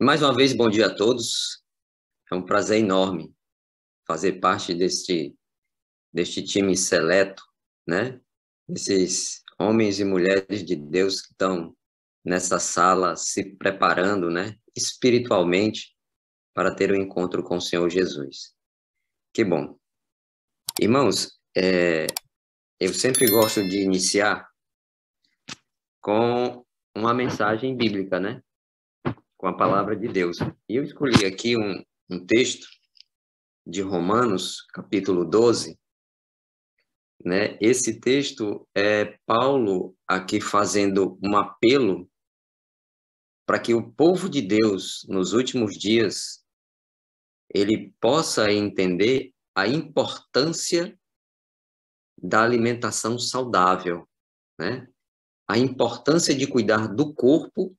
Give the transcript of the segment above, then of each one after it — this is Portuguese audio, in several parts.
Mais uma vez, bom dia a todos. É um prazer enorme fazer parte deste time seleto, né? Esses homens e mulheres de Deus que estão nessa sala se preparando, né? Espiritualmente para ter um encontro com o Senhor Jesus. Que bom. Irmãos, eu sempre gosto de iniciar com uma mensagem bíblica, né? Com a palavra de Deus. E eu escolhi aqui um texto de Romanos, capítulo 12, né? Esse texto é Paulo aqui fazendo um apelo para que o povo de Deus, nos últimos dias, ele possa entender a importância da alimentação saudável, né? A importância de cuidar do corpo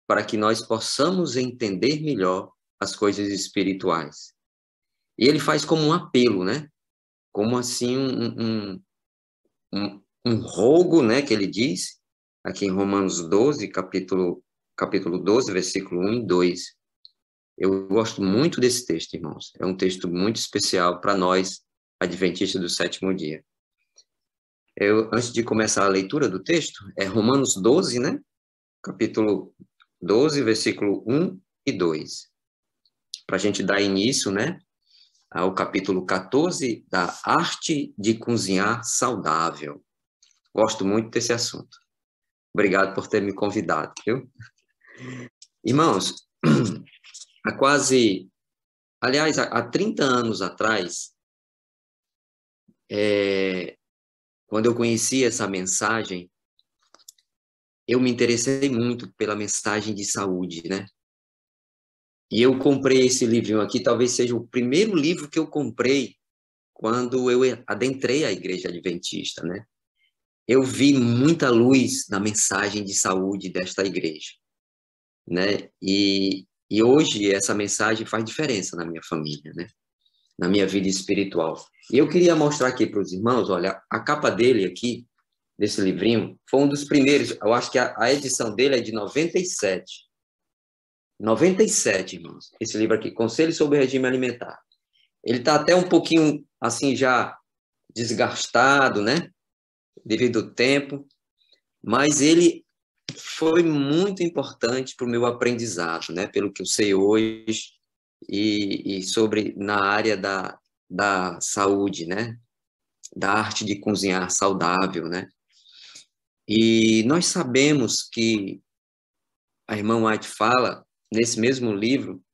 para que nós possamos entender melhor as coisas espirituais. E ele faz como um apelo, né? Como assim um rogo, né, que ele diz, aqui em Romanos 12, capítulo 12, versículo 1 e 2. Eu gosto muito desse texto, irmãos. É um texto muito especial para nós, adventistas do sétimo dia. Antes de começar a leitura do texto, é Romanos 12, né, capítulo 12, versículo 1 e 2. Para a gente dar início, né, ao capítulo 14 da arte de cozinhar saudável. Gosto muito desse assunto. Obrigado por ter me convidado, viu? Irmãos, há 30 anos atrás, quando eu conheci essa mensagem, eu me interessei muito pela mensagem de saúde, né? E eu comprei esse livrinho aqui, talvez seja o primeiro livro que eu comprei quando eu adentrei a Igreja Adventista, né? Eu vi muita luz na mensagem de saúde desta igreja, né? E hoje essa mensagem faz diferença na minha família, né? Na minha vida espiritual. E eu queria mostrar aqui para os irmãos, olha, a capa dele aqui, desse livrinho, foi um dos primeiros, eu acho que a edição dele é de 97. 97, irmãos. Esse livro aqui, Conselhos sobre Regime Alimentar. Ele está até um pouquinho, assim, já desgastado, né? Devido ao tempo, mas ele foi muito importante para o meu aprendizado, né? Pelo que eu sei hoje e sobre na área da saúde, né? Da arte de cozinhar saudável, né? E nós sabemos que a irmã White fala nesse mesmo livro,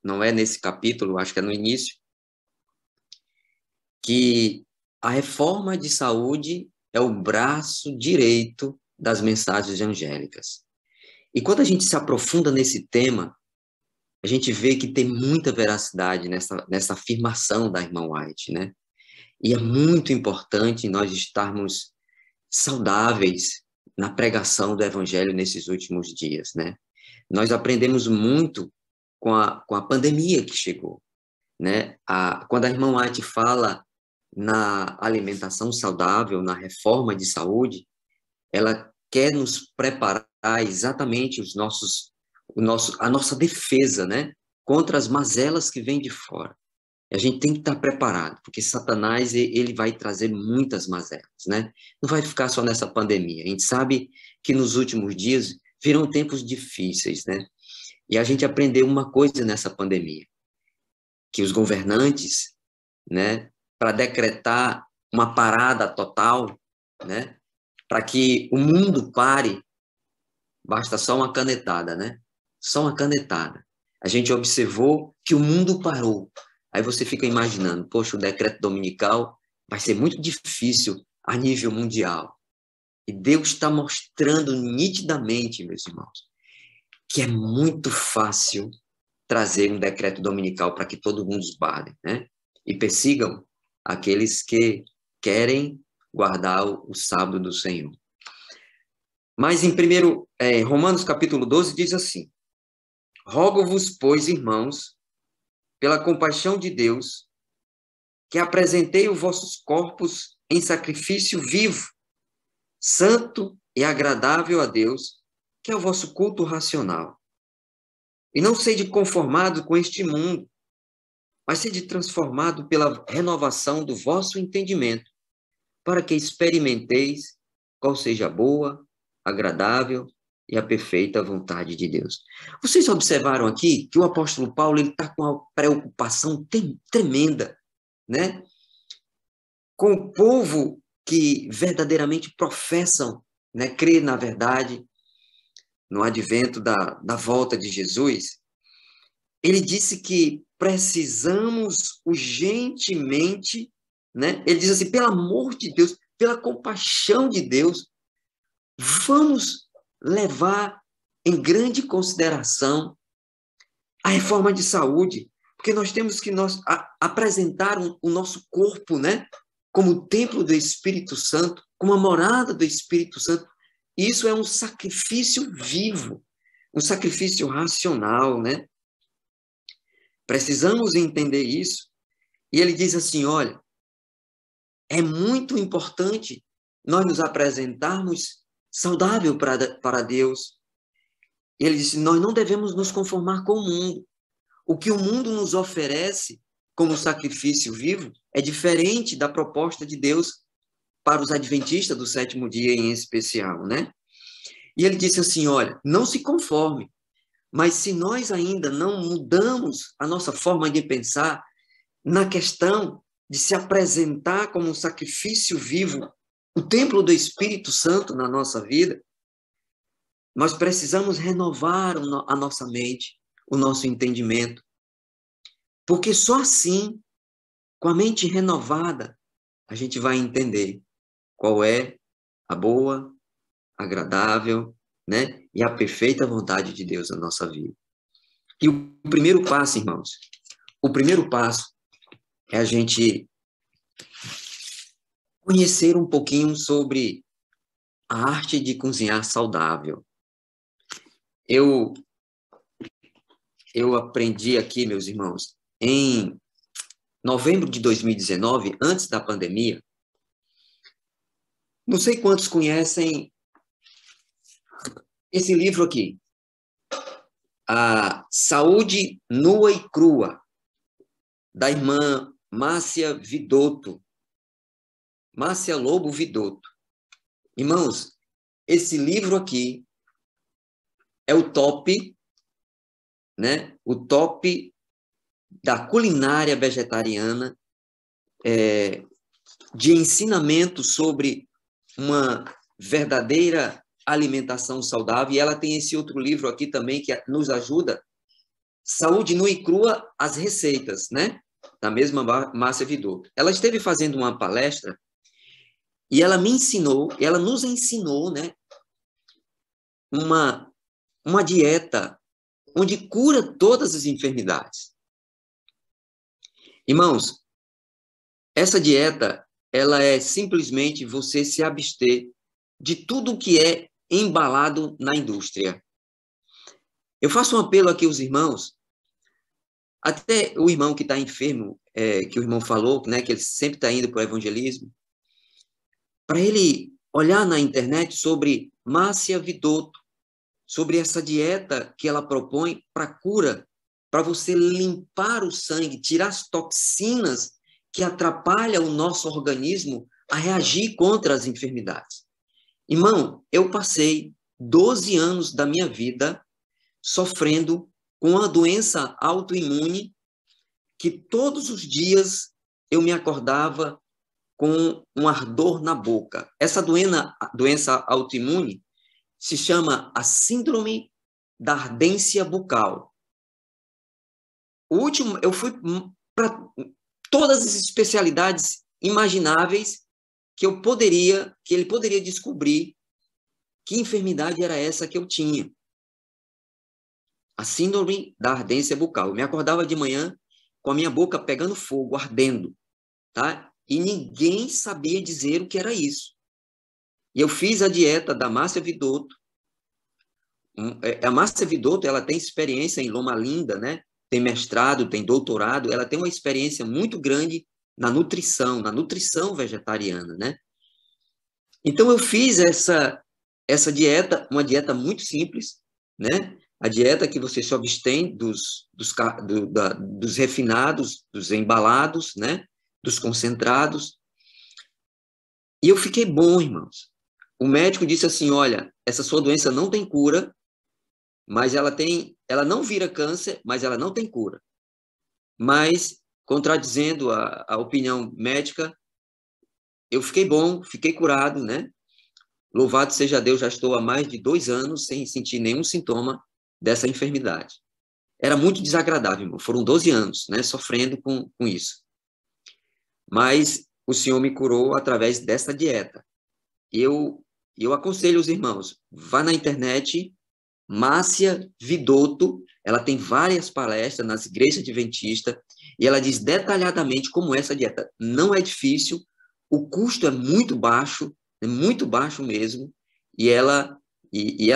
não é nesse capítulo, acho que é no início, que a reforma de saúde é o braço direito das mensagens angélicas. E quando a gente se aprofunda nesse tema, a gente vê que tem muita veracidade nessa afirmação da irmã White, né? E é muito importante nós estarmos saudáveis na pregação do evangelho nesses últimos dias, né? Nós aprendemos muito com a pandemia que chegou, né? Quando a irmã White fala na alimentação saudável, na reforma de saúde, ela quer nos preparar exatamente a nossa defesa, né? Contra as mazelas que vêm de fora. A gente tem que estar preparado, porque Satanás, ele vai trazer muitas mazelas, né? Não vai ficar só nessa pandemia. A gente sabe que nos últimos dias virão tempos difíceis, né? E a gente aprendeu uma coisa nessa pandemia, que os governantes, né, para decretar uma parada total, né, para que o mundo pare, basta só uma canetada, né? Só uma canetada. A gente observou que o mundo parou. Aí você fica imaginando, poxa, o decreto dominical vai ser muito difícil a nível mundial. E Deus está mostrando nitidamente, meus irmãos, que é muito fácil trazer um decreto dominical para que todo mundo esbarre, né? E persigam aqueles que querem guardar o sábado do Senhor. Mas em Romanos capítulo 12 diz assim: rogo-vos, pois, irmãos, pela compaixão de Deus, que apresentei os vossos corpos em sacrifício vivo, santo e agradável a Deus, que é o vosso culto racional. E não sede conformado com este mundo, mas sede transformado pela renovação do vosso entendimento, para que experimenteis qual seja a boa, agradável e a perfeita vontade de Deus. Vocês observaram aqui que o apóstolo Paulo está com uma preocupação tremenda, né? Com o povo que verdadeiramente professam, né, crer na verdade, no advento da volta de Jesus. Ele disse que precisamos urgentemente, né? Ele diz assim, pelo amor de Deus, pela compaixão de Deus, vamos levar em grande consideração a reforma de saúde, porque nós temos que apresentar o nosso corpo, né, como templo do Espírito Santo, como a morada do Espírito Santo. Isso é um sacrifício vivo, um sacrifício racional, né? Precisamos entender isso. E ele diz assim, olha, é muito importante nós nos apresentarmos saudável para Deus. E ele disse, nós não devemos nos conformar com o mundo. O que o mundo nos oferece como sacrifício vivo é diferente da proposta de Deus para os adventistas do sétimo dia em especial, né? E ele disse assim, olha, não se conforme, mas se nós ainda não mudamos a nossa forma de pensar na questão de se apresentar como um sacrifício vivo, o templo do Espírito Santo na nossa vida, nós precisamos renovar a nossa mente, o nosso entendimento, porque só assim, com a mente renovada, a gente vai entender qual é a boa, agradável, né, e a perfeita vontade de Deus na nossa vida. E o primeiro passo, irmãos, o primeiro passo é a gente conhecer um pouquinho sobre a arte de cozinhar saudável. Eu aprendi aqui, meus irmãos, em novembro de 2019, antes da pandemia. Não sei quantos conhecem esse livro aqui, A Saúde Nua e Crua, da irmã Márcia Vidotto, Márcia Lobo Vidotto. Irmãos, esse livro aqui é o top, né? O top da culinária vegetariana, de ensinamento sobre uma verdadeira alimentação saudável. E ela tem esse outro livro aqui também que nos ajuda, Saúde Nua e Crua, as receitas, né? Da mesma Márcia Vidotto. Ela esteve fazendo uma palestra e ela nos ensinou, né? Uma dieta onde cura todas as enfermidades. Irmãos, essa dieta, ela é simplesmente você se abster de tudo que é embalado na indústria. Eu faço um apelo aqui aos irmãos, até o irmão que está enfermo, que o irmão falou, né, que ele sempre está indo para o evangelismo, para ele olhar na internet sobre Márcia Vidotto, sobre essa dieta que ela propõe para cura, para você limpar o sangue, tirar as toxinas que atrapalham o nosso organismo a reagir contra as enfermidades. Irmão, eu passei 12 anos da minha vida sofrendo com uma doença autoimune que todos os dias eu me acordava com um ardor na boca. Essa doença autoimune se chama a síndrome da ardência bucal. Eu fui para todas as especialidades imagináveis que ele poderia descobrir que enfermidade era essa que eu tinha. A síndrome da ardência bucal. Eu me acordava de manhã com a minha boca pegando fogo, ardendo, tá? E ninguém sabia dizer o que era isso. E eu fiz a dieta da Márcia Vidotto. A Márcia Vidotto, ela tem experiência em Loma Linda, né? Tem mestrado, tem doutorado, ela tem uma experiência muito grande na nutrição vegetariana, né? Então eu fiz essa dieta, uma dieta muito simples, né? a dieta que você se abstém dos refinados, dos embalados, né? Dos concentrados. E eu fiquei bom, irmãos. O médico disse assim, olha, essa sua doença não tem cura, mas ela não vira câncer, mas ela não tem cura. Mas, contradizendo a opinião médica, eu fiquei bom, fiquei curado, né? Louvado seja Deus, já estou há mais de 2 anos sem sentir nenhum sintoma dessa enfermidade. Era muito desagradável, irmão. Foram 12 anos, né, sofrendo com isso. Mas o Senhor me curou através dessa dieta. Eu aconselho os irmãos, vá na internet, Márcia Vidotto, ela tem várias palestras nas igrejas adventistas, e ela diz detalhadamente como essa dieta não é difícil, o custo é muito baixo mesmo, e ela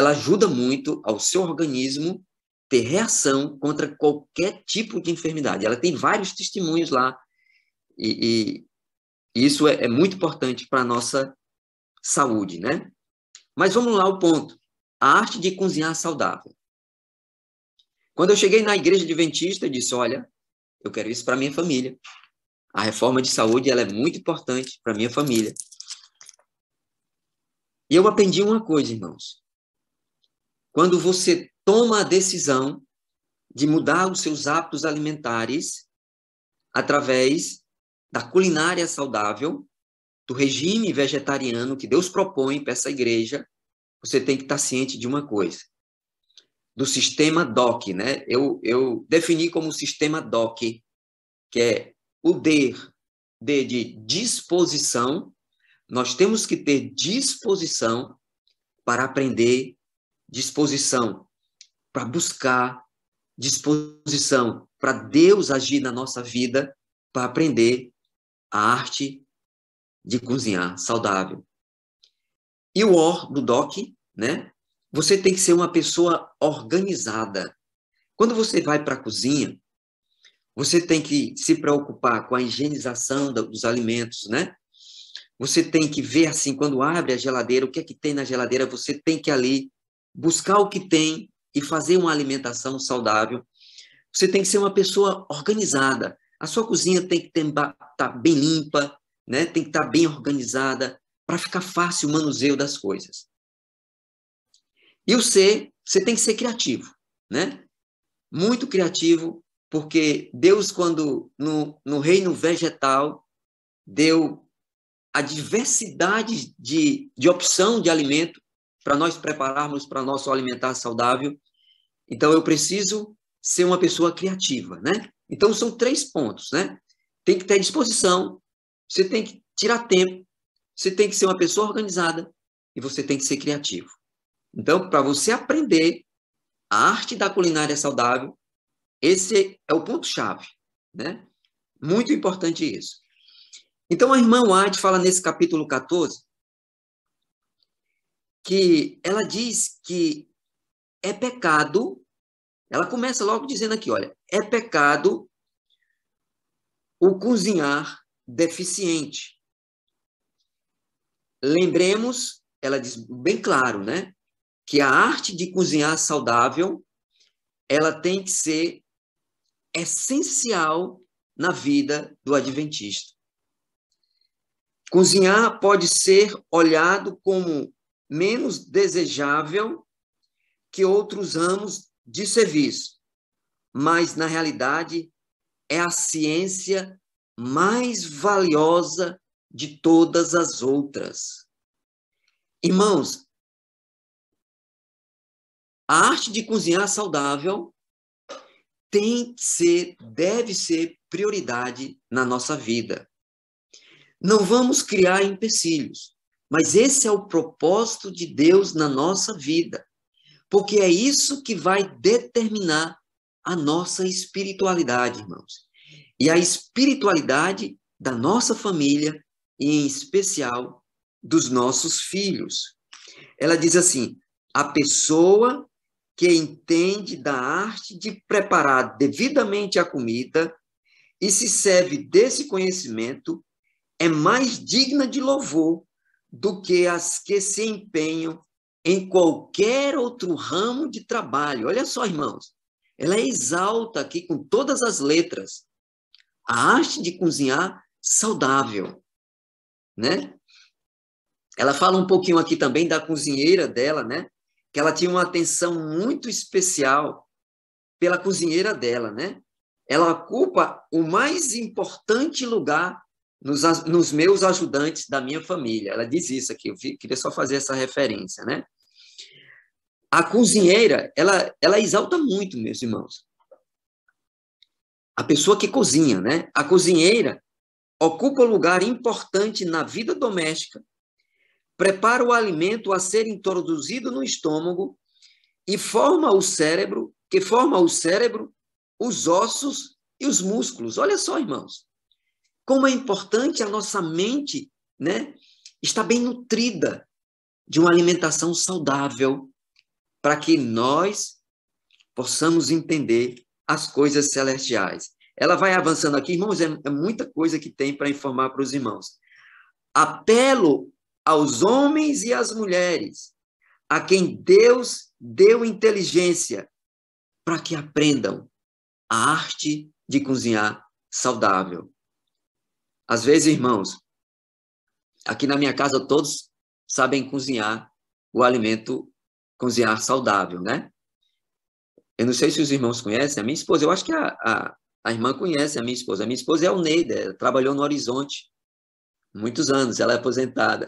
ajuda muito ao seu organismo ter reação contra qualquer tipo de enfermidade. Ela tem vários testemunhos lá, e isso é muito importante para a nossa saúde, né? Mas vamos lá ao ponto. A arte de cozinhar saudável. Quando eu cheguei na igreja adventista, eu disse, olha, eu quero isso para minha família. A reforma de saúde ela é muito importante para minha família. E eu aprendi uma coisa, irmãos. Quando você toma a decisão de mudar os seus hábitos alimentares através da culinária saudável, do regime vegetariano que Deus propõe para essa igreja, você tem que estar ciente de uma coisa. Do sistema DOC, né? Eu defini como sistema DOC, que é o D de disposição. Nós temos que ter disposição para aprender, disposição para buscar, disposição para Deus agir na nossa vida, para aprender a arte de cozinhar saudável. E o O do DOC, né? Você tem que ser uma pessoa organizada. Quando você vai para a cozinha, você tem que se preocupar com a higienização dos alimentos, né? Você tem que ver, assim, quando abre a geladeira, o que é que tem na geladeira, você tem que ali buscar o que tem e fazer uma alimentação saudável. Você tem que ser uma pessoa organizada. A sua cozinha tem que estar bem limpa, né? Tem que estar bem organizada para ficar fácil o manuseio das coisas. E o C, você tem que ser criativo, né? Muito criativo, porque Deus, quando no reino vegetal, deu a diversidade de opção de alimento para nós prepararmos para nosso alimentar saudável. Então, eu preciso ser uma pessoa criativa, né? Então, são 3 pontos, né? Tem que ter disposição, você tem que tirar tempo, você tem que ser uma pessoa organizada e você tem que ser criativo. Então, para você aprender a arte da culinária saudável, esse é o ponto-chave, né? Muito importante isso. Então, a irmã White fala nesse capítulo 14 que ela diz que é pecado, ela começa logo dizendo aqui, olha, é pecado o cozinhar deficiente. Lembremos, ela diz bem claro, né, que a arte de cozinhar saudável, ela tem que ser essencial na vida do adventista. Cozinhar pode ser olhado como menos desejável que outros ramos de serviço, mas, na realidade, é a ciência mais valiosa de todas as outras. Irmãos, a arte de cozinhar saudável deve ser prioridade na nossa vida. Não vamos criar empecilhos, mas esse é o propósito de Deus na nossa vida, porque é isso que vai determinar a nossa espiritualidade, irmãos. E a espiritualidade da nossa família, e em especial dos nossos filhos. Ela diz assim, a pessoa que entende da arte de preparar devidamente a comida e se serve desse conhecimento é mais digna de louvor do que as que se empenham em qualquer outro ramo de trabalho. Olha só, irmãos, ela exalta aqui com todas as letras a arte de cozinhar saudável, né? Ela fala um pouquinho aqui também da cozinheira dela, né? Que ela tinha uma atenção muito especial pela cozinheira dela, né? Ela ocupa o mais importante lugar nos meus ajudantes da minha família. Ela diz isso aqui, eu queria só fazer essa referência, né? A cozinheira, ela exalta muito, meus irmãos. A pessoa que cozinha, né? A cozinheira ocupa um lugar importante na vida doméstica, prepara o alimento a ser introduzido no estômago e forma o cérebro, os ossos e os músculos. Olha só, irmãos, como é importante a nossa mente, né, estar bem nutrida de uma alimentação saudável, para que nós possamos entender as coisas celestiais. Ela vai avançando aqui, irmãos, é muita coisa que tem para informar para os irmãos. Apelo aos homens e às mulheres, a quem Deus deu inteligência, para que aprendam a arte de cozinhar saudável. Às vezes, irmãos, aqui na minha casa todos sabem cozinhar o alimento, cozinhar saudável, né? Eu não sei se os irmãos conhecem a minha esposa, eu acho que a irmã conhece a minha esposa. A minha esposa é a Alneida, ela trabalhou no Horizonte muitos anos, ela é aposentada.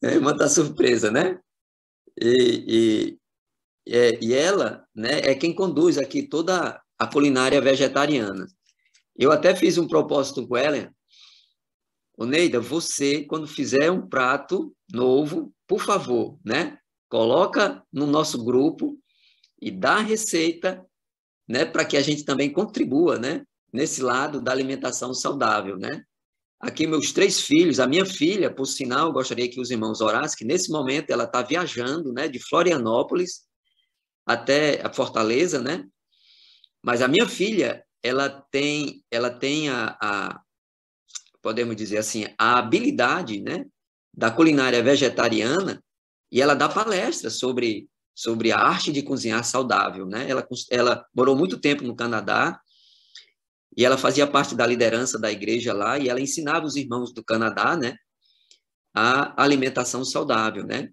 A irmã está surpresa, né? E ela, né, é quem conduz aqui toda a culinária vegetariana. Eu até fiz um propósito com ela. Ô, Neida, você, quando fizer um prato novo, por favor, né, coloca no nosso grupo e dá a receita, né, para que a gente também contribua, né, nesse lado da alimentação saudável, né? Aqui meus 3 filhos, a minha filha, por sinal, gostaria que os irmãos orassem, que nesse momento ela está viajando, né, de Florianópolis até a Fortaleza, né? Mas a minha filha, ela tem podemos dizer assim, a habilidade, né, da culinária vegetariana, e ela dá palestras sobre a arte de cozinhar saudável, né? Ela morou muito tempo no Canadá, e ela fazia parte da liderança da igreja lá, e ela ensinava os irmãos do Canadá, né, a alimentação saudável, né?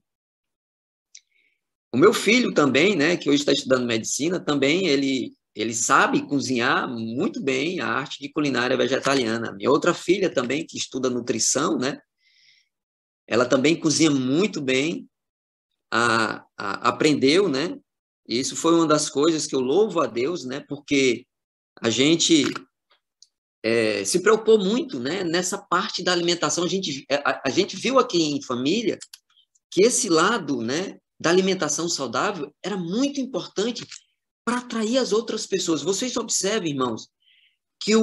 O meu filho também, né, que hoje está estudando medicina, também ele sabe cozinhar muito bem a arte de culinária vegetariana. Minha outra filha também, que estuda nutrição, né, ela também cozinha muito bem, aprendeu, né, e isso foi uma das coisas que eu louvo a Deus, né, porque a gente se preocupou muito, né, nessa parte da alimentação. A gente viu aqui em família que esse lado, né, da alimentação saudável era muito importante para atrair as outras pessoas. Vocês observem, irmãos, que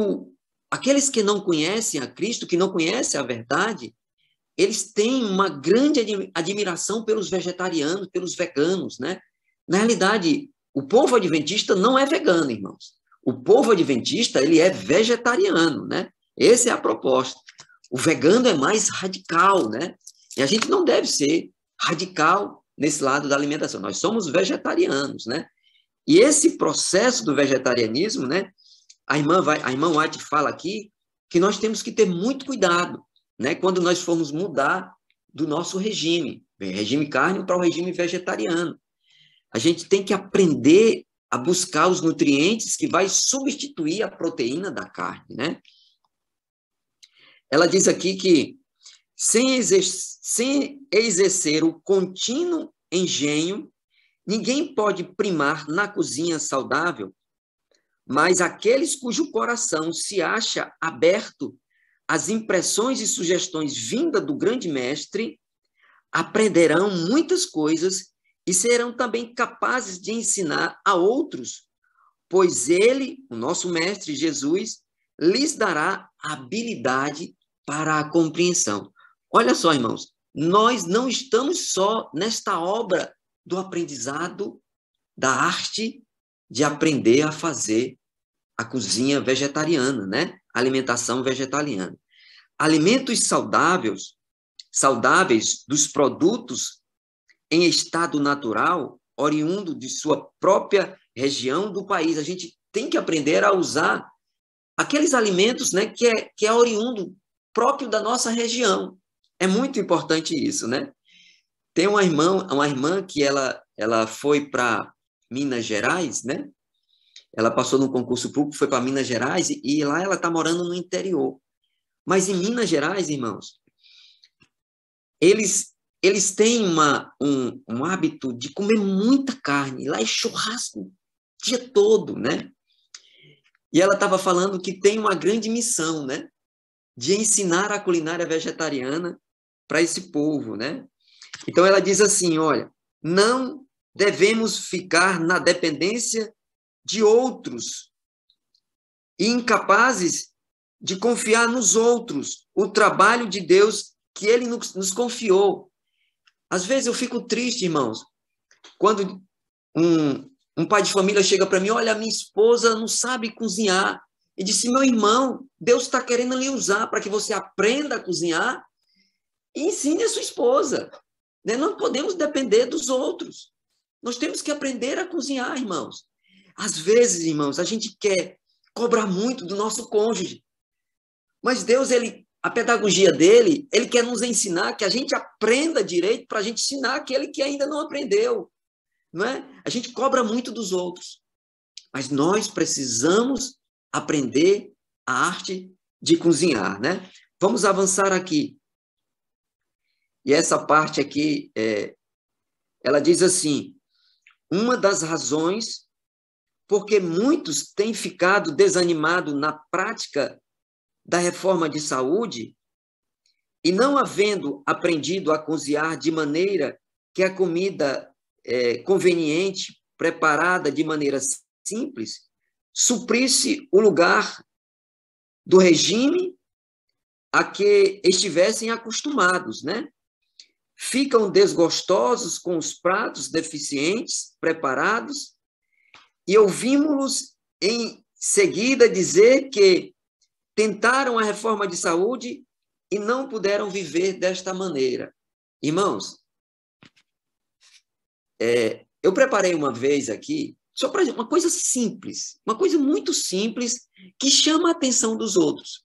aqueles que não conhecem a Cristo, que não conhecem a verdade, eles têm uma grande admiração pelos vegetarianos, pelos veganos, né? Na realidade, o povo adventista não é vegano, irmãos. O povo adventista, ele é vegetariano, né? Essa é a proposta. O vegano é mais radical, né? E a gente não deve ser radical nesse lado da alimentação. Nós somos vegetarianos, né? E esse processo do vegetarianismo, né? A irmã White fala aqui que nós temos que ter muito cuidado, né? Quando nós formos mudar do nosso regime carne para o regime vegetariano. A gente tem que aprender a buscar os nutrientes que vai substituir a proteína da carne, né? Ela diz aqui que sem exercer o contínuo engenho, ninguém pode primar na cozinha saudável, mas aqueles cujo coração se acha aberto às impressões e sugestões vindas do grande mestre, aprenderão muitas coisas e serão também capazes de ensinar a outros, pois ele, o nosso mestre Jesus, lhes dará habilidade para a compreensão. Olha só, irmãos, nós não estamos só nesta obra do aprendizado da arte de aprender a fazer a cozinha vegetariana, né? A alimentação vegetariana. Alimentos saudáveis saudáveis dos produtos em estado natural, oriundo de sua própria região do país. A gente tem que aprender a usar aqueles alimentos, né, que é oriundo próprio da nossa região. É muito importante isso, né? Tem uma irmã que ela foi para Minas Gerais, né? Ela passou no concurso público, foi para Minas Gerais e lá ela está morando no interior. Mas em Minas Gerais, irmãos, eles têm um hábito de comer muita carne. Lá é churrasco o dia todo, né? E ela estava falando que tem uma grande missão, né? De ensinar a culinária vegetariana para esse povo, né? Então ela diz assim, olha, não devemos ficar na dependência de outros e incapazes de confiar nos outros, o trabalho de Deus que ele nos confiou. Às vezes eu fico triste, irmãos, quando um pai de família chega para mim, olha, minha esposa não sabe cozinhar. E disse, meu irmão, Deus está querendo lhe usar para que você aprenda a cozinhar e ensine a sua esposa. Né? Não podemos depender dos outros. Nós temos que aprender a cozinhar, irmãos. Às vezes, irmãos, a gente quer cobrar muito do nosso cônjuge. Mas Deus, a pedagogia dele, ele quer nos ensinar que a gente aprenda direito para a gente ensinar aquele que ainda não aprendeu. Não é? A gente cobra muito dos outros. Mas nós precisamos aprender a arte de cozinhar, né? Vamos avançar aqui. E essa parte aqui, ela diz assim, uma das razões porque muitos têm ficado desanimados na prática da reforma de saúde e não havendo aprendido a cozinhar de maneira que a comida conveniente, preparada de maneira simples, suprisse o lugar do regime a que estivessem acostumados, né? Ficam desgostosos com os pratos deficientes, preparados, e ouvimos-los em seguida dizer que tentaram a reforma de saúde e não puderam viver desta maneira. Irmãos, eu preparei uma vez aqui, só para uma coisa simples, uma coisa muito simples, que chama a atenção dos outros.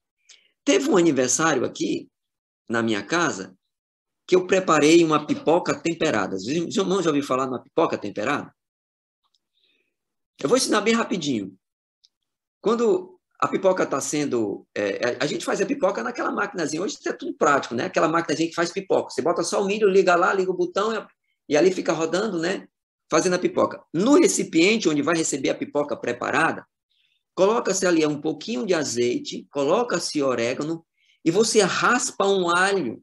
Teve um aniversário aqui, na minha casa, que eu preparei uma pipoca temperada. Os irmãos já ouviram falar numa pipoca temperada? Eu vou ensinar bem rapidinho. Quando a pipoca está sendo... a gente faz a pipoca naquela maquinazinha. Hoje é tudo prático, né? Aquela maquinazinha que faz pipoca. Você bota só o milho, liga lá, liga o botão e ali fica rodando, né? Fazendo a pipoca. No recipiente onde vai receber a pipoca preparada, coloca-se ali um pouquinho de azeite, coloca-se orégano e você raspa um alho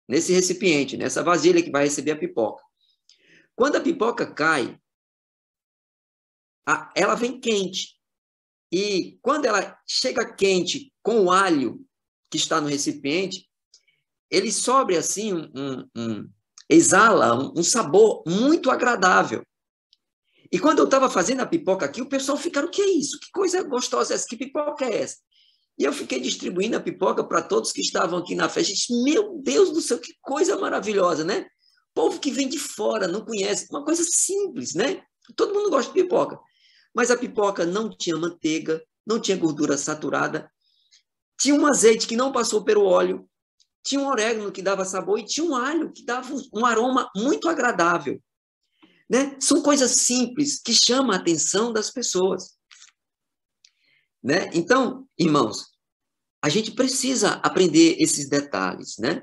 nesse recipiente, nessa vasilha que vai receber a pipoca. Quando a pipoca cai, ela vem quente. E quando ela chega quente com o alho que está no recipiente, ele sobe assim, exala um sabor muito agradável. E quando eu estava fazendo a pipoca aqui, o pessoal ficaram, o que é isso? Que coisa gostosa é essa? Que pipoca é essa? E eu fiquei distribuindo a pipoca para todos que estavam aqui na festa. Disse, meu Deus do céu, que coisa maravilhosa, né? Povo que vem de fora, não conhece. Uma coisa simples, né? Todo mundo gosta de pipoca. Mas a pipoca não tinha manteiga, não tinha gordura saturada, tinha um azeite que não passou pelo óleo, tinha um orégano que dava sabor e tinha um alho que dava um aroma muito agradável. Né? São coisas simples que chamam a atenção das pessoas. Né? Então, irmãos, a gente precisa aprender esses detalhes, né?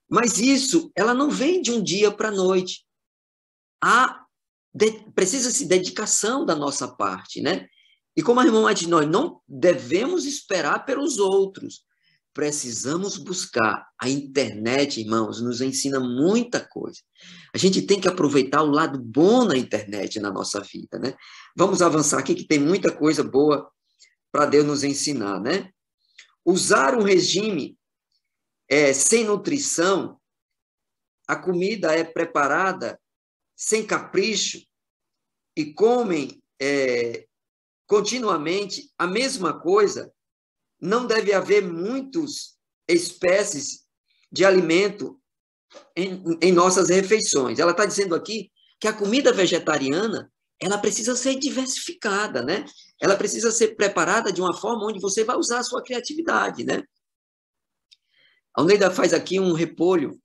Mas isso, ela não vem de um dia para a noite. Precisa-se dedicação da nossa parte, né? E como a irmã diz, nós não devemos esperar pelos outros. Precisamos buscar. A internet, irmãos, nos ensina muita coisa. A gente tem que aproveitar o lado bom na internet na nossa vida, né? Vamos avançar aqui que tem muita coisa boa para Deus nos ensinar, né? Usar um regime sem nutrição, a comida é preparada sem capricho e comem continuamente a mesma coisa, não deve haver muitas espécies de alimento em nossas refeições. Ela está dizendo aqui que a comida vegetariana ela precisa ser diversificada, né? Ela precisa ser preparada de uma forma onde você vai usar a sua criatividade, né? A Oneida faz aqui um repolho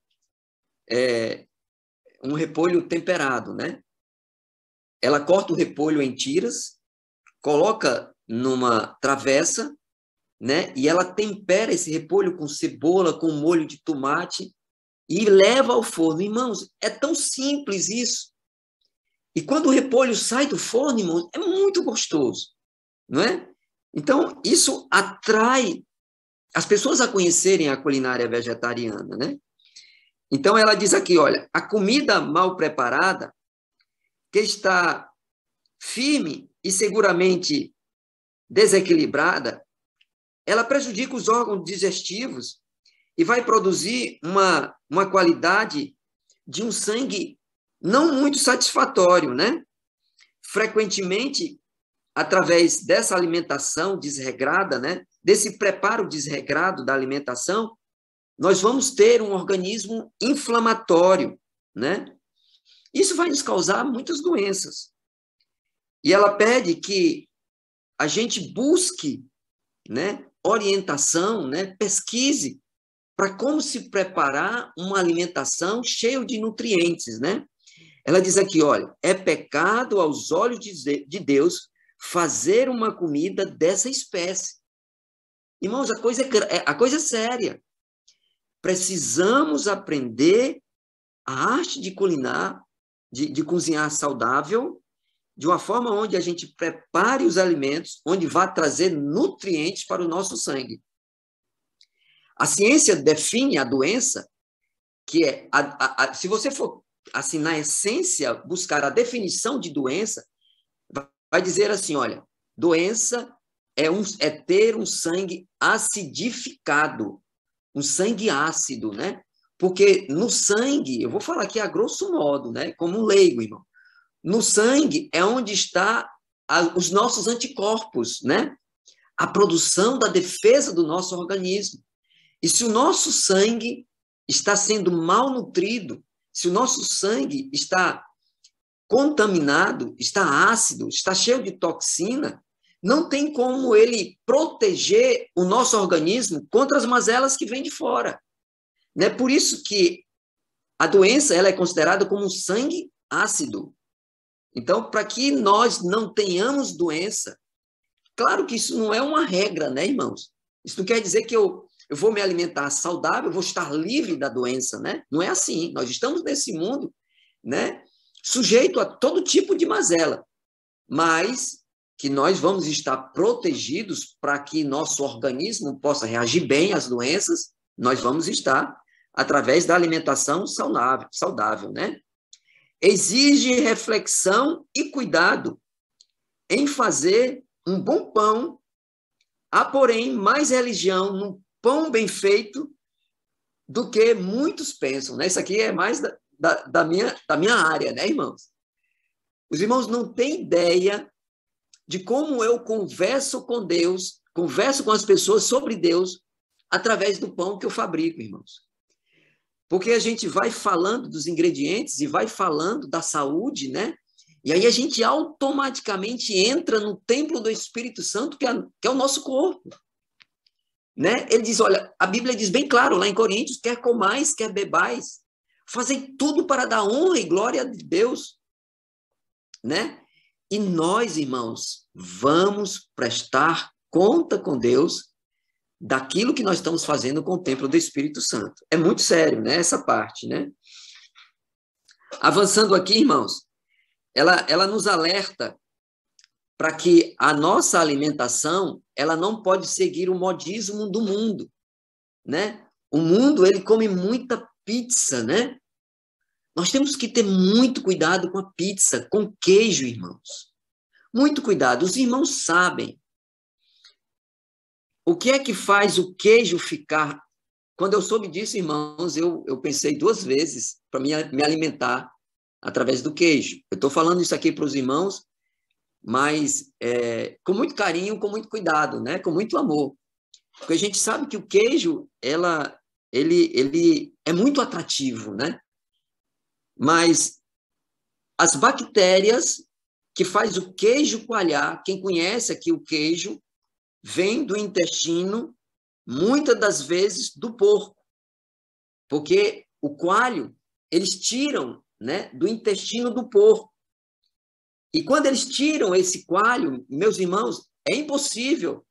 temperado, né? Ela corta o repolho em tiras, coloca numa travessa, né? E ela tempera esse repolho com cebola, com molho de tomate e leva ao forno. Irmãos, é tão simples isso. E quando o repolho sai do forno, irmãos, é muito gostoso, não é? Então, isso atrai as pessoas a conhecerem a culinária vegetariana, né? Então, ela diz aqui, olha, a comida mal preparada, que está firme e seguramente desequilibrada, ela prejudica os órgãos digestivos e vai produzir uma qualidade de um sangue não muito satisfatório, né? Frequentemente, através dessa alimentação desregrada, né? Desse preparo desregrado da alimentação, nós vamos ter um organismo inflamatório, né? Isso vai nos causar muitas doenças. E ela pede que a gente busque, né, orientação, né, pesquise para como se preparar uma alimentação cheia de nutrientes, né? Ela diz aqui, olha, é pecado aos olhos de Deus fazer uma comida dessa espécie. Irmãos, a coisa é séria. Precisamos aprender a arte de de cozinhar saudável, de uma forma onde a gente prepare os alimentos, onde vá trazer nutrientes para o nosso sangue. A ciência define a doença, que é, se você for, assim, na essência, buscar a definição de doença, vai dizer assim, olha, doença é ter um sangue acidificado, um sangue ácido, né? Porque no sangue, eu vou falar aqui a grosso modo, né? Como um leigo, irmão. No sangue é onde está os nossos anticorpos, né? A produção da defesa do nosso organismo. E se o nosso sangue está sendo mal nutrido, se o nosso sangue está contaminado, está ácido, está cheio de toxina, não tem como ele proteger o nosso organismo contra as mazelas que vêm de fora. Né? Por isso que a doença ela é considerada como um sangue ácido. Então, para que nós não tenhamos doença, claro que isso não é uma regra, né, irmãos? Isso não quer dizer que eu vou me alimentar saudável, eu vou estar livre da doença, né? Não é assim. Nós estamos nesse mundo, né, sujeito a todo tipo de mazela, mas que nós vamos estar protegidos para que nosso organismo possa reagir bem às doenças, nós vamos estar através da alimentação saudável, né? Exige reflexão e cuidado em fazer um bom pão. Há, porém, mais religião num pão bem feito do que muitos pensam, né? Isso aqui é mais da minha área, né, irmãos? Os irmãos não têm ideia de como eu converso com Deus, converso com as pessoas sobre Deus através do pão que eu fabrico, irmãos. Porque a gente vai falando dos ingredientes e vai falando da saúde, né? E aí a gente automaticamente entra no templo do Espírito Santo, que é o nosso corpo. Né? Ele diz, olha, a Bíblia diz bem claro lá em Coríntios, quer comais, quer bebais, fazem tudo para dar honra e glória a Deus. Né? E nós, irmãos, vamos prestar conta com Deus daquilo que nós estamos fazendo com o templo do Espírito Santo. É muito sério, né, essa parte, né? Avançando aqui, irmãos, ela nos alerta para que a nossa alimentação, ela não pode seguir o modismo do mundo, né? O mundo, ele come muita pizza, né? Nós temos que ter muito cuidado com a pizza, com queijo, irmãos. Muito cuidado. Os irmãos sabem o que é que faz o queijo ficar. Quando eu soube disso, irmãos, eu pensei duas vezes para me alimentar através do queijo. Eu estou falando isso aqui para os irmãos, mas com muito carinho, com muito cuidado, né? Com muito amor. Porque a gente sabe que o queijo, ele é muito atrativo, né? Mas as bactérias que faz o queijo coalhar, quem conhece aqui o queijo, vem do intestino, muitas das vezes do porco, porque o coalho, eles tiram, né, do intestino do porco. E quando eles tiram esse coalho, meus irmãos, é impossível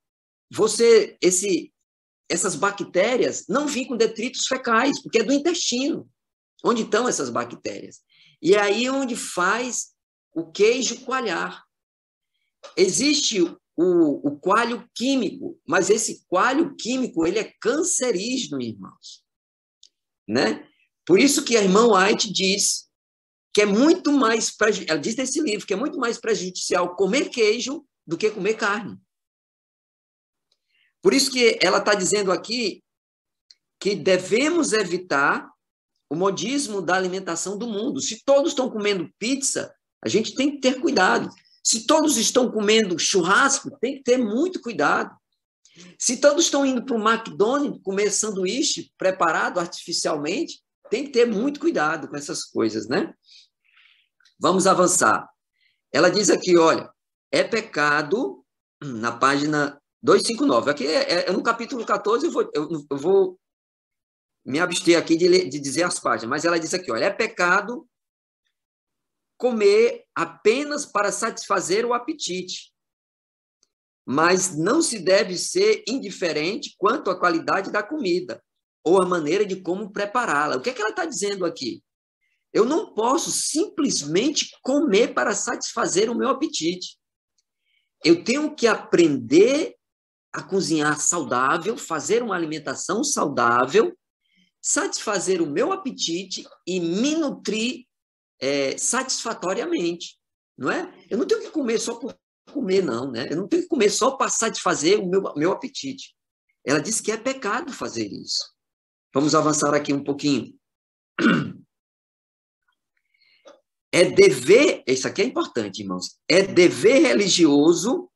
essas bactérias não vir com detritos fecais, porque é do intestino, onde estão essas bactérias. E é aí onde faz o queijo coalhar. Existe o coalho químico, mas esse coalho químico, ele é cancerígeno, irmãos. Né? Por isso que a irmã White diz que é muito mais, ela diz nesse livro, que é muito mais prejudicial comer queijo do que comer carne. Por isso que ela está dizendo aqui que devemos evitar o modismo da alimentação do mundo. Se todos estão comendo pizza, a gente tem que ter cuidado. Se todos estão comendo churrasco, tem que ter muito cuidado. Se todos estão indo para o McDonald's comer sanduíche preparado artificialmente, tem que ter muito cuidado com essas coisas, né? Vamos avançar. Ela diz aqui, olha, é pecado, na página 259. Aqui é no capítulo 14, eu vou me abster aqui de dizer as páginas, mas ela diz aqui, olha, é pecado comer apenas para satisfazer o apetite, mas não se deve ser indiferente quanto à qualidade da comida ou a maneira de como prepará-la. O que é que ela está dizendo aqui? Eu não posso simplesmente comer para satisfazer o meu apetite. Eu tenho que aprender a cozinhar saudável, fazer uma alimentação saudável, satisfazer o meu apetite e me nutrir satisfatoriamente, não é? Eu não tenho que comer só por comer, não, né? Eu não tenho que comer só para satisfazer o meu apetite. Ela diz que é pecado fazer isso. Vamos avançar aqui um pouquinho. É dever, isso aqui é importante, irmãos, é dever religioso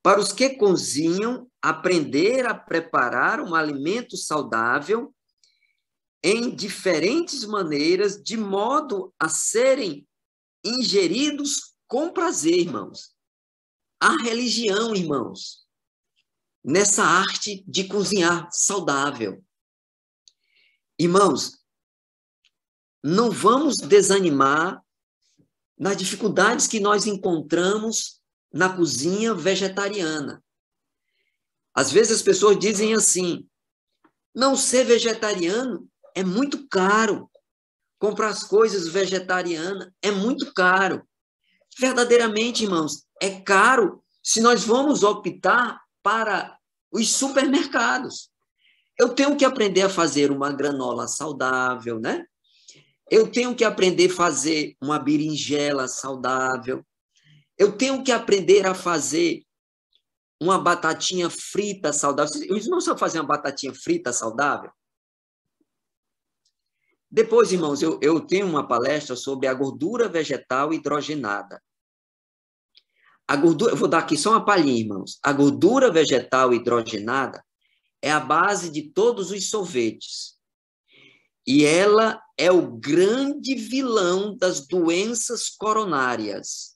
para os que cozinham aprender a preparar um alimento saudável em diferentes maneiras, de modo a serem ingeridos com prazer, irmãos. A religião, irmãos, nessa arte de cozinhar saudável. Irmãos, não vamos desanimar nas dificuldades que nós encontramos na cozinha vegetariana. Às vezes as pessoas dizem assim, não ser vegetariano é muito caro. Comprar as coisas vegetarianas é muito caro. Verdadeiramente, irmãos, é caro se nós vamos optar para os supermercados. Eu tenho que aprender a fazer uma granola saudável, né? Eu tenho que aprender a fazer uma berinjela saudável. Eu tenho que aprender a fazer uma batatinha frita saudável. Os irmãos sabem fazer uma batatinha frita saudável? Depois, irmãos, eu tenho uma palestra sobre a gordura vegetal hidrogenada. A gordura, eu vou dar aqui só uma palhinha, irmãos. A gordura vegetal hidrogenada é a base de todos os sorvetes. E ela é o grande vilão das doenças coronárias.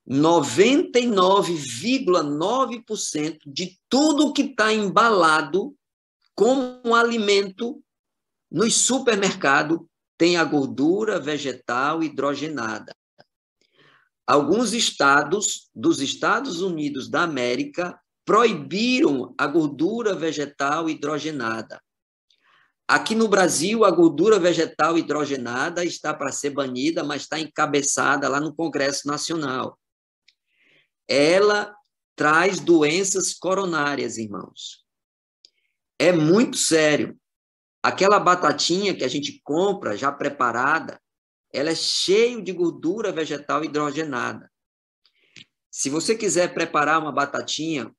99,9% de tudo que está embalado como um alimento nos supermercados tem a gordura vegetal hidrogenada. Alguns estados dos Estados Unidos da América proibiram a gordura vegetal hidrogenada. Aqui no Brasil, a gordura vegetal hidrogenada está para ser banida, mas está encabeçada lá no Congresso Nacional. Ela traz doenças coronárias, irmãos. É muito sério. Aquela batatinha que a gente compra já preparada, ela é cheia de gordura vegetal hidrogenada. Se você quiser preparar uma batatinha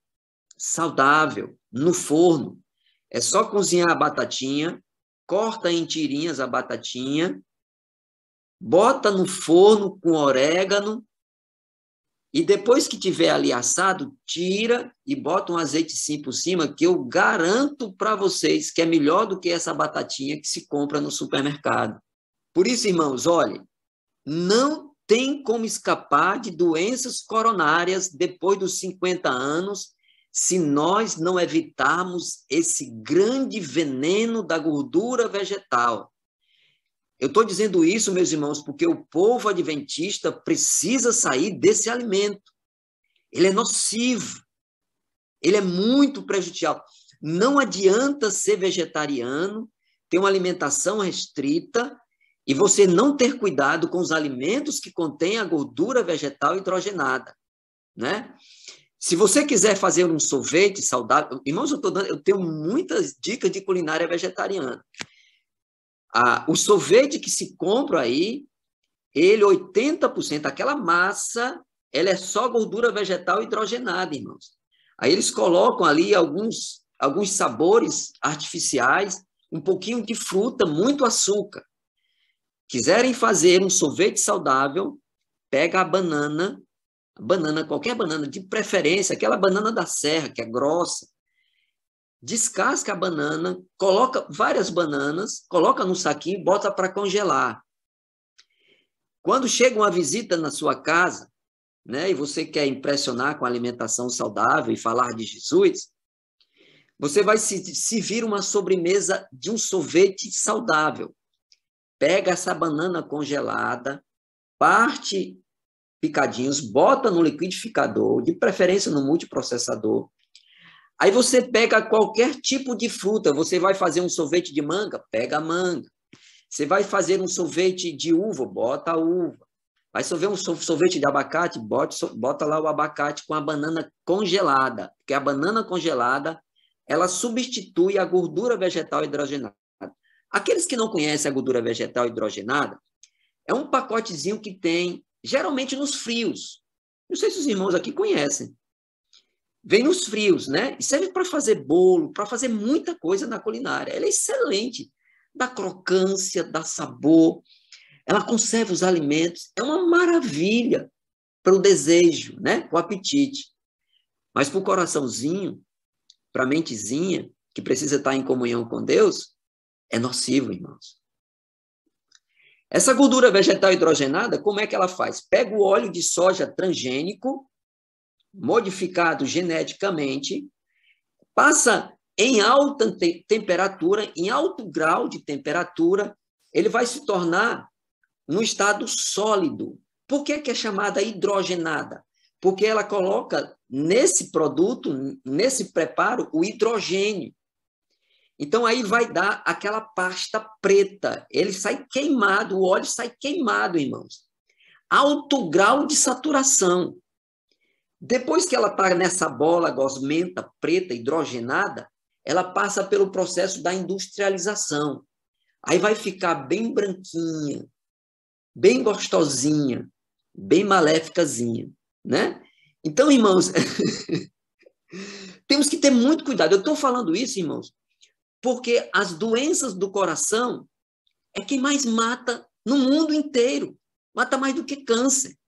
saudável no forno, é só cozinhar a batatinha, corta em tirinhas a batatinha, bota no forno com orégano, E depois que tiver ali assado, tira e bota um azeitezinho por cima, que eu garanto para vocês que é melhor do que essa batatinha que se compra no supermercado. Por isso, irmãos, olhem, não tem como escapar de doenças coronárias depois dos 50 anos se nós não evitarmos esse grande veneno da gordura vegetal. Eu estou dizendo isso, meus irmãos, porque o povo adventista precisa sair desse alimento. Ele é nocivo. Ele é muito prejudicial. Não adianta ser vegetariano, ter uma alimentação restrita e você não ter cuidado com os alimentos que contêm a gordura vegetal hidrogenada, né? Se você quiser fazer um sorvete saudável, irmãos, eu tenho muitas dicas de culinária vegetariana. O sorvete que se compra aí, ele 80%, aquela massa, ela é só gordura vegetal hidrogenada, irmãos. Aí eles colocam ali alguns sabores artificiais, um pouquinho de fruta, muito açúcar. Quiserem fazer um sorvete saudável, pega a banana, qualquer banana, de preferência, aquela banana da serra, que é grossa, descasca a banana, coloca várias bananas, coloca no saquinho e bota para congelar. Quando chega uma visita na sua casa, né, e você quer impressionar com a alimentação saudável e falar de Jesus, você vai servir uma sobremesa de um sorvete saudável. Pega essa banana congelada, parte picadinhos, bota no liquidificador, de preferência no multiprocessador. Aí você pega qualquer tipo de fruta, você vai fazer um sorvete de manga, pega a manga. Você vai fazer um sorvete de uva, bota a uva. Vai fazer um sorvete de abacate, bota lá o abacate com a banana congelada, porque a banana congelada, ela substitui a gordura vegetal hidrogenada. Aqueles que não conhecem a gordura vegetal hidrogenada, é um pacotezinho que tem, geralmente nos frios. Não sei se os irmãos aqui conhecem. Vem nos frios, né? E serve para fazer bolo, para fazer muita coisa na culinária. Ela é excelente, dá crocância, dá sabor, ela conserva os alimentos, é uma maravilha para o desejo, né? Para o apetite. Mas para o coraçãozinho, para a mentezinha, que precisa estar em comunhão com Deus, é nocivo, irmãos. Essa gordura vegetal hidrogenada, como é que ela faz? Pega o óleo de soja transgênico, modificado geneticamente, passa em alta temperatura, em alto grau de temperatura, ele vai se tornar no estado sólido. Por que é chamada hidrogenada? Porque ela coloca nesse produto, nesse preparo, o hidrogênio. Então, aí vai dar aquela pasta preta. Ele sai queimado, o óleo sai queimado, irmãos. Alto grau de saturação. Depois que ela está nessa bola gosmenta, preta, hidrogenada, ela passa pelo processo da industrialização. Aí vai ficar bem branquinha, bem gostosinha, bem maléficazinha, né? Então, irmãos, temos que ter muito cuidado. Eu estou falando isso, irmãos, porque as doenças do coração é quem mais mata no mundo inteiro. Mata mais do que câncer,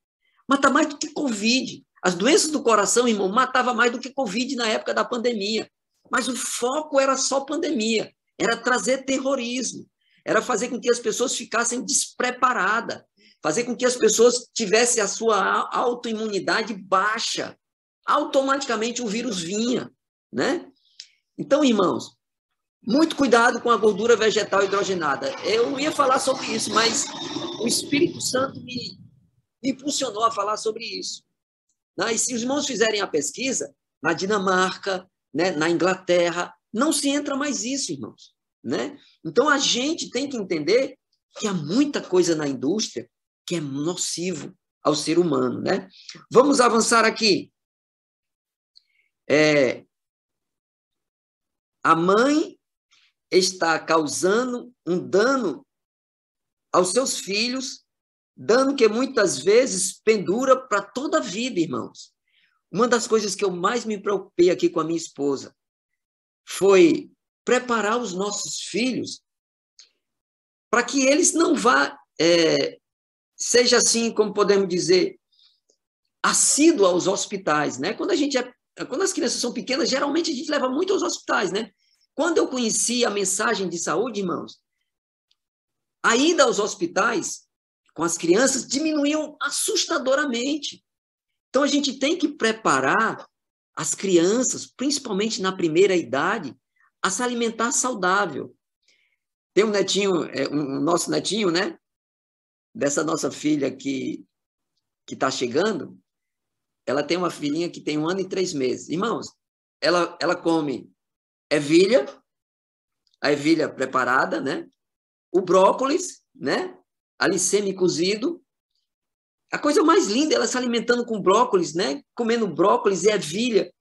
mata mais do que Covid. As doenças do coração, irmão, matava mais do que Covid na época da pandemia. Mas o foco era só pandemia, era trazer terrorismo, era fazer com que as pessoas ficassem despreparadas, fazer com que as pessoas tivessem a sua autoimunidade baixa. Automaticamente o vírus vinha, né? Então, irmãos, muito cuidado com a gordura vegetal hidrogenada. Eu não ia falar sobre isso, mas o Espírito Santo me impulsionou a falar sobre isso. E se os irmãos fizerem a pesquisa, na Dinamarca, né, na Inglaterra, não se entra mais isso, irmãos. Né? Então, a gente tem que entender que há muita coisa na indústria que é nocivo ao ser humano. Né? Vamos avançar aqui. A mãe está causando um dano aos seus filhos, dano que muitas vezes pendura para toda a vida, irmãos. Uma das coisas que eu mais me preocupei aqui com a minha esposa foi preparar os nossos filhos para que eles não vá, seja assim, como podemos dizer, assíduo aos hospitais, né? Quando as crianças são pequenas, geralmente a gente leva muito aos hospitais, né? Quando eu conheci a mensagem de saúde, irmãos, a ida aos hospitais com as crianças diminuiu assustadoramente. Então, a gente tem que preparar as crianças, principalmente na primeira idade, a se alimentar saudável. Tem um netinho, um nosso netinho, né? Dessa nossa filha que está chegando, ela tem uma filhinha que tem 1 ano e 3 meses. Irmãos, ela come ervilha, a ervilha preparada, né? O brócolis, né? Ali semi-cozido. A coisa mais linda é ela se alimentando com brócolis, né? Comendo brócolis e ervilha.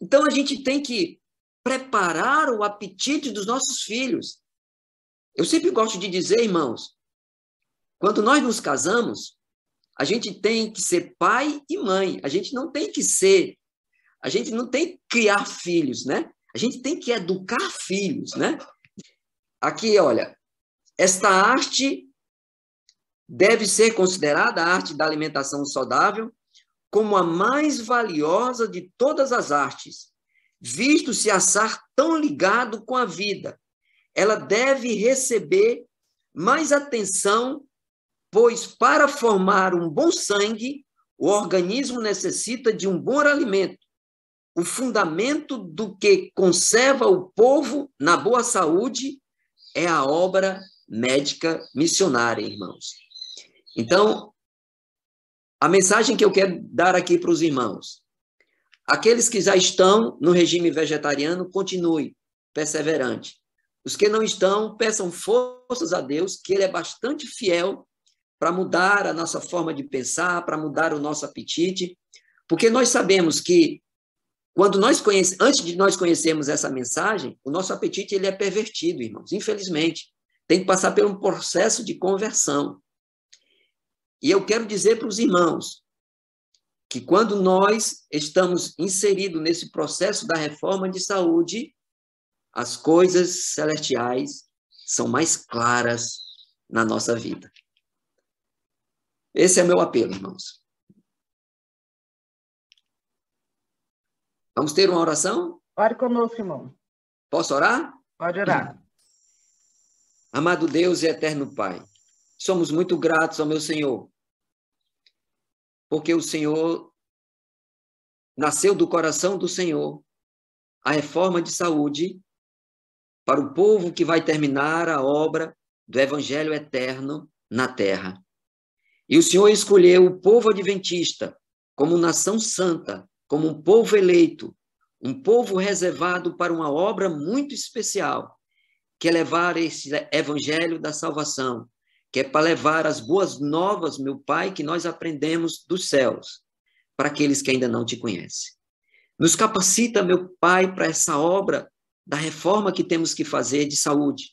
Então, a gente tem que preparar o apetite dos nossos filhos. Eu sempre gosto de dizer, irmãos, quando nós nos casamos, a gente tem que ser pai e mãe. A gente não tem que criar filhos, né? A gente tem que educar filhos, né? Aqui, olha, esta arte deve ser considerada, a arte da alimentação saudável, como a mais valiosa de todas as artes, visto se assar tão ligado com a vida. Ela deve receber mais atenção, pois para formar um bom sangue, o organismo necessita de um bom alimento. O fundamento do que conserva o povo na boa saúde é a obra médica missionária, irmãos. Então, a mensagem que eu quero dar aqui para os irmãos: aqueles que já estão no regime vegetariano, continue perseverante. Os que não estão, peçam forças a Deus, que Ele é bastante fiel para mudar a nossa forma de pensar, para mudar o nosso apetite, porque nós sabemos que antes de nós conhecermos essa mensagem, o nosso apetite ele é pervertido, irmãos, infelizmente. Tem que passar por um processo de conversão. E eu quero dizer para os irmãos que quando nós estamos inseridos nesse processo da reforma de saúde, as coisas celestiais são mais claras na nossa vida. Esse é meu apelo, irmãos. Vamos ter uma oração? Ore conosco, irmão. Posso orar? Pode orar. Amado Deus e eterno Pai, somos muito gratos ao meu Senhor, porque o Senhor nasceu do coração do Senhor a reforma de saúde para o povo que vai terminar a obra do Evangelho eterno na terra. E o Senhor escolheu o povo adventista como nação santa, como um povo eleito, um povo reservado para uma obra muito especial, que é levar esse Evangelho da salvação, que é para levar as boas novas, meu Pai, que nós aprendemos dos céus, para aqueles que ainda não te conhecem. Nos capacita, meu Pai, para essa obra da reforma que temos que fazer de saúde,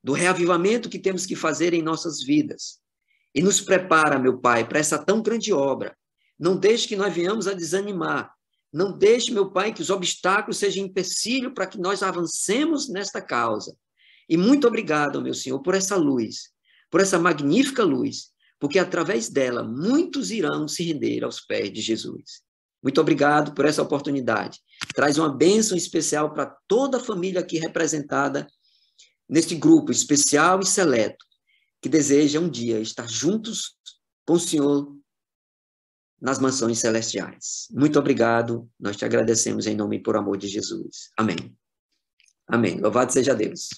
do reavivamento que temos que fazer em nossas vidas. E nos prepara, meu Pai, para essa tão grande obra. Não deixe que nós venhamos a desanimar. Não deixe, meu Pai, que os obstáculos sejam empecilho para que nós avancemos nesta causa. E muito obrigado, meu Senhor, por essa luz, por essa magnífica luz, porque através dela muitos irão se render aos pés de Jesus. Muito obrigado por essa oportunidade. Traz uma bênção especial para toda a família aqui representada neste grupo especial e seleto, que deseja um dia estar juntos com o Senhor nas mansões celestiais. Muito obrigado. Nós te agradecemos em nome e por amor de Jesus. Amém. Amém. Louvado seja Deus.